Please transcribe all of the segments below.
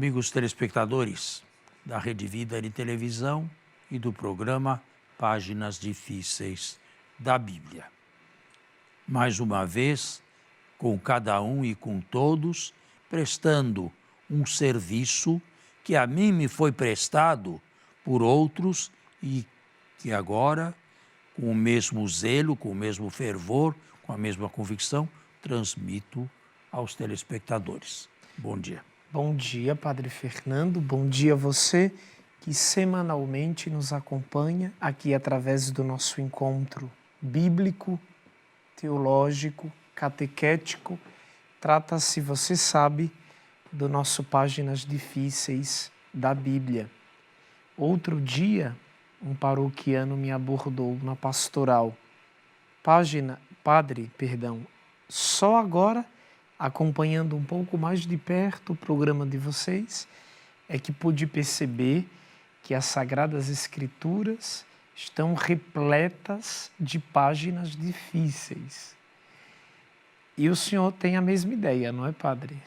Amigos telespectadores da Rede Vida de Televisão e do programa Páginas Difíceis da Bíblia. Mais uma vez, com cada um e com todos, prestando um serviço que a mim me foi prestado por outros e que agora, com o mesmo zelo, com o mesmo fervor, com a mesma convicção, transmito aos telespectadores. Bom dia. Bom dia, Padre Fernando. Bom dia a você que semanalmente nos acompanha aqui através do nosso encontro bíblico, teológico, catequético. Trata-se, você sabe, do nosso Páginas Difíceis da Bíblia. Outro dia, um paroquiano me abordou na pastoral. Padre, só agora, acompanhando um pouco mais de perto o programa de vocês, é que pude perceber que as Sagradas Escrituras estão repletas de páginas difíceis. E o senhor tem a mesma ideia, não é, padre?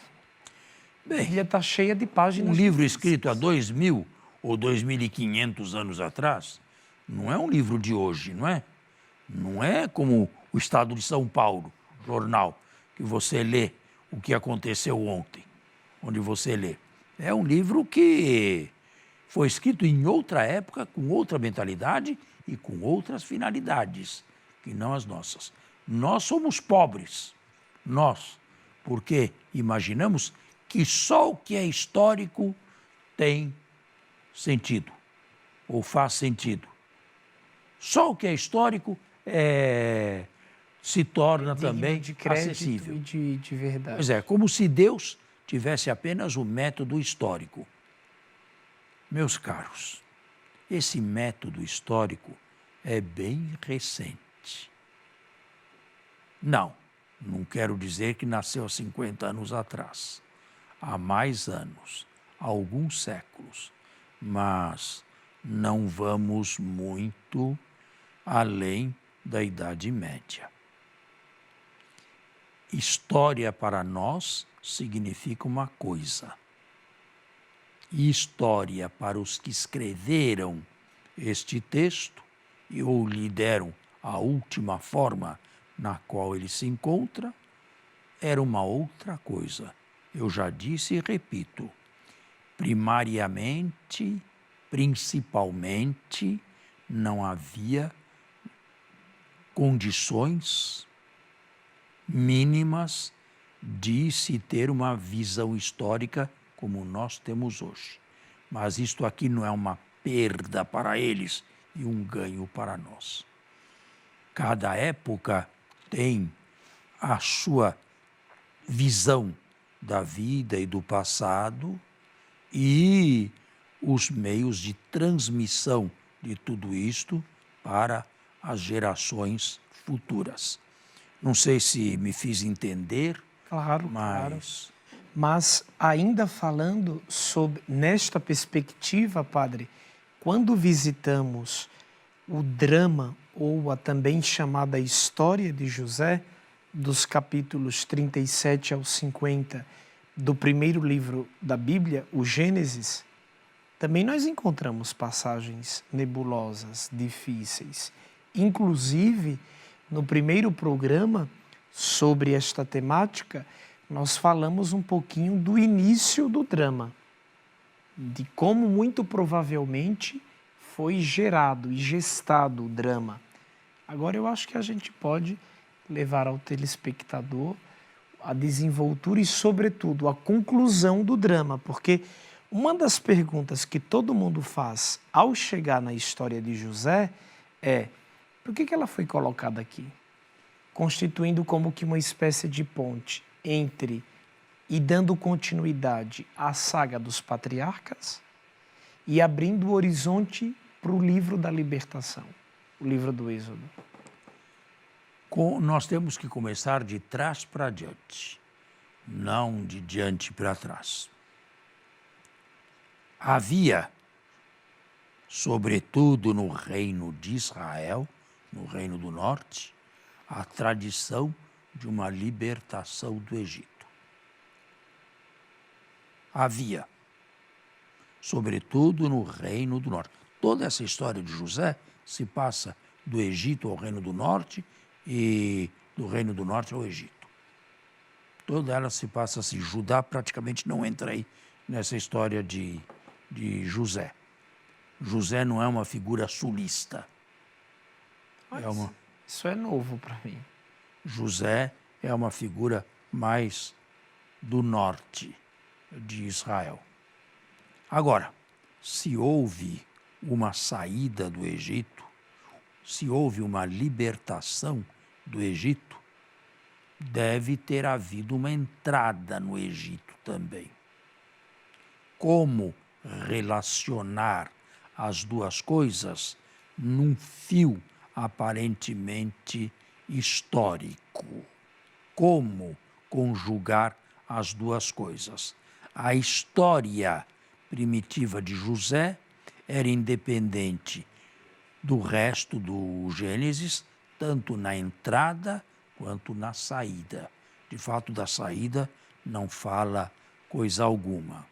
Bem, a Bíblia está cheia de páginas um livro difíceis. escrito há 2.000 ou 2.500 anos atrás não é um livro de hoje, não é? Não é como o Estado de São Paulo, jornal, que você lê o que aconteceu ontem, onde você lê. É um livro que foi escrito em outra época, com outra mentalidade e com outras finalidades, que não as nossas. Nós somos pobres, porque imaginamos que só o que é histórico tem sentido, ou faz sentido. Só o que é histórico se torna também de crédito acessível. E de verdade. Pois é, como se Deus tivesse apenas o método histórico. Meus caros, esse método histórico é bem recente. Não quero dizer que nasceu há 50 anos atrás. Há mais anos, há alguns séculos, mas não vamos muito além da Idade Média. História para nós significa uma coisa. E história para os que escreveram este texto ou lhe deram a última forma na qual ele se encontra, era uma outra coisa. Eu já disse e repito, primariamente, principalmente, não havia condições mínimas de se ter uma visão histórica como nós temos hoje. Mas isto aqui não é uma perda para eles e um ganho para nós. Cada época tem a sua visão da vida e do passado e os meios de transmissão de tudo isto para as gerações futuras. Não sei se me fiz entender, Claro. Mas ainda falando nesta perspectiva, padre, quando visitamos o drama ou a também chamada História de José, dos capítulos 37 ao 50 do primeiro livro da Bíblia, o Gênesis, também nós encontramos passagens nebulosas, difíceis. Inclusive, no primeiro programa sobre esta temática, nós falamos um pouquinho do início do drama, de como muito provavelmente foi gerado e gestado o drama. Agora eu acho que a gente pode levar ao telespectador a desenvoltura e, sobretudo, a conclusão do drama, porque uma das perguntas que todo mundo faz ao chegar na história de José é: por que ela foi colocada aqui? Constituindo como que uma espécie de ponte entre e dando continuidade à saga dos patriarcas e abrindo o horizonte para o livro da libertação, o livro do Êxodo. Nós temos que começar de trás para diante, não de diante para trás. Havia, sobretudo no reino de Israel, no reino do norte, a tradição de uma libertação do Egito. Havia. sobretudo no Reino do Norte. Toda essa história de José se passa do Egito ao Reino do Norte e do Reino do Norte ao Egito. Toda ela se passa assim. Judá praticamente não entra aí nessa história de José. José não é uma figura sulista. Isso é novo para mim. José é uma figura mais do norte de Israel. Agora, se houve uma saída do Egito, se houve uma libertação do Egito, deve ter havido uma entrada no Egito também. Como relacionar as duas coisas num fio aparentemente histórico? Como conjugar as duas coisas? A história primitiva de José era independente do resto do Gênesis, tanto na entrada quanto na saída. De fato, da saída não fala coisa alguma.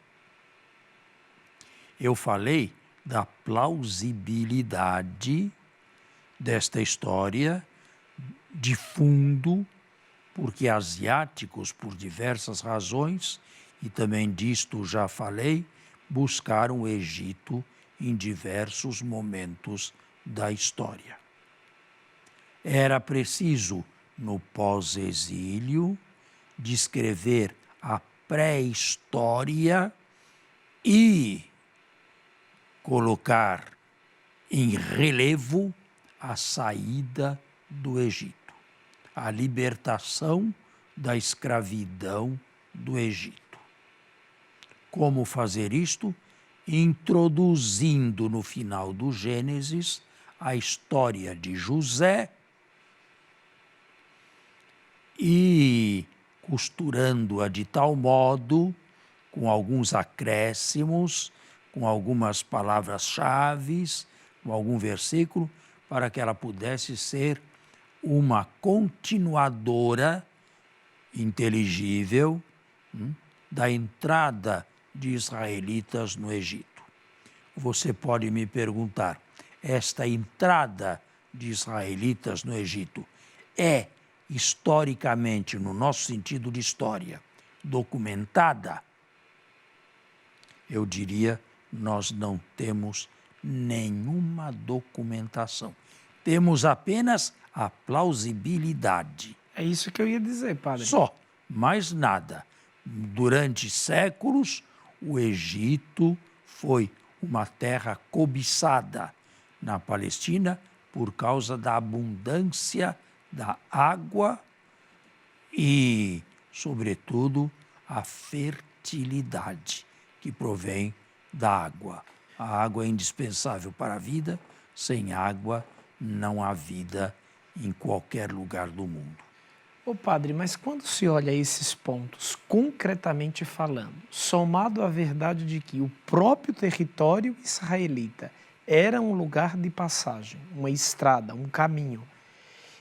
Eu falei da plausibilidade desta história de fundo, porque asiáticos, por diversas razões, e também disto já falei, buscaram o Egito em diversos momentos da história. Era preciso, no pós-exílio, descrever a pré-história e colocar em relevo a saída do Egito, a libertação da escravidão do Egito. Como fazer isto? Introduzindo no final do Gênesis a história de José e costurando-a de tal modo, com alguns acréscimos, com algumas palavras-chave, com algum versículo, para que ela pudesse ser uma continuadora inteligível da entrada de israelitas no Egito. Você pode me perguntar, esta entrada de israelitas no Egito é historicamente, no nosso sentido de história, documentada? Eu diria, nós não temos nenhuma documentação. Temos apenas a plausibilidade. É isso que eu ia dizer, padre. Só, mais nada. Durante séculos, o Egito foi uma terra cobiçada na Palestina por causa da abundância da água e, sobretudo, a fertilidade que provém da água. A água é indispensável para a vida. Sem água, não há vida em qualquer lugar do mundo. Ô padre, mas quando se olha esses pontos, concretamente falando, somado à verdade de que o próprio território israelita era um lugar de passagem, uma estrada, um caminho,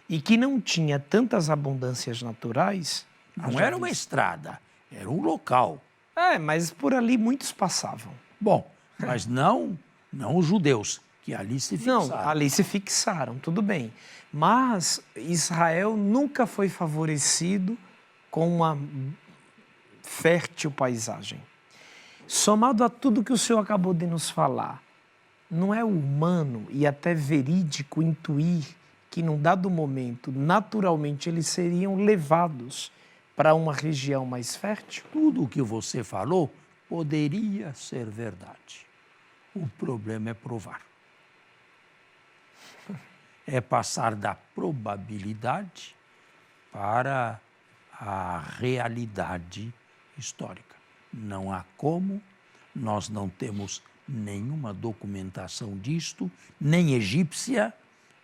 e que não tinha tantas abundâncias naturais... Não era uma estrada, era um local. Mas por ali muitos passavam. Bom, mas não os judeus, que ali se fixaram. Não, ali se fixaram, tudo bem. Mas Israel nunca foi favorecido com uma fértil paisagem. Somado a tudo que o senhor acabou de nos falar, não é humano e até verídico intuir que, num dado momento, naturalmente, eles seriam levados para uma região mais fértil? Tudo o que você falou poderia ser verdade. O problema é provar. É passar da probabilidade para a realidade histórica. Não há como, nós não temos nenhuma documentação disto, nem egípcia,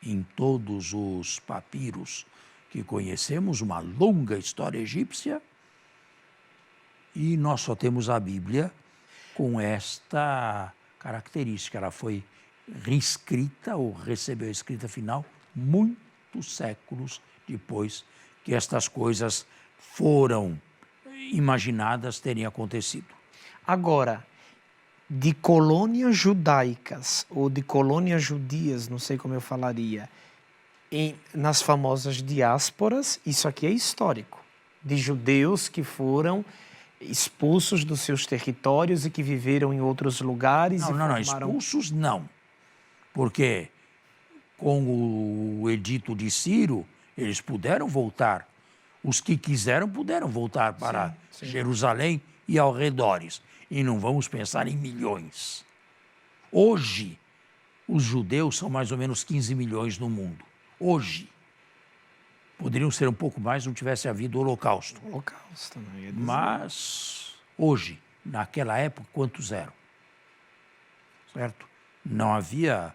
em todos os papiros que conhecemos, uma longa história egípcia, e nós só temos a Bíblia com esta característica. Ela foi reescrita ou recebeu a escrita final muitos séculos depois que estas coisas foram imaginadas terem acontecido. Agora, de colônias judaicas ou de colônias judias, não sei como eu falaria, nas famosas diásporas, isso aqui é histórico, de judeus que foram expulsos dos seus territórios e que viveram em outros lugares. Não, expulsos não, porque com o edito de Ciro, eles puderam voltar. Os que quiseram puderam voltar para Jerusalém e arredores. E não vamos pensar em milhões. Hoje, os judeus são mais ou menos 15 milhões no mundo. Hoje. Poderiam ser um pouco mais se não tivesse havido o Holocausto. O Holocausto, não ia dizer. Mas, hoje, naquela época, quantos eram? Certo? Não havia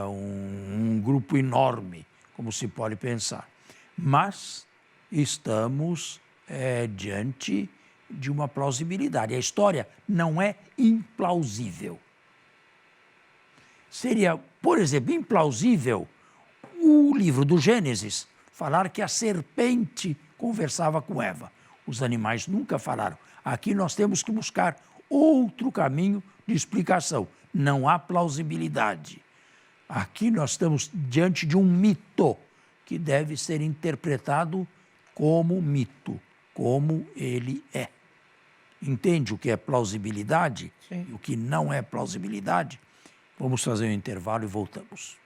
um grupo enorme, como se pode pensar. Mas estamos diante de uma plausibilidade. A história não é implausível. Seria, por exemplo, implausível o livro do Gênesis falar que a serpente conversava com Eva. Os animais nunca falaram. Aqui nós temos que buscar outro caminho de explicação. Não há plausibilidade. Aqui nós estamos diante de um mito que deve ser interpretado como mito, como ele é. Entende o que é plausibilidade? Sim. E o que não é plausibilidade? Vamos fazer um intervalo e voltamos.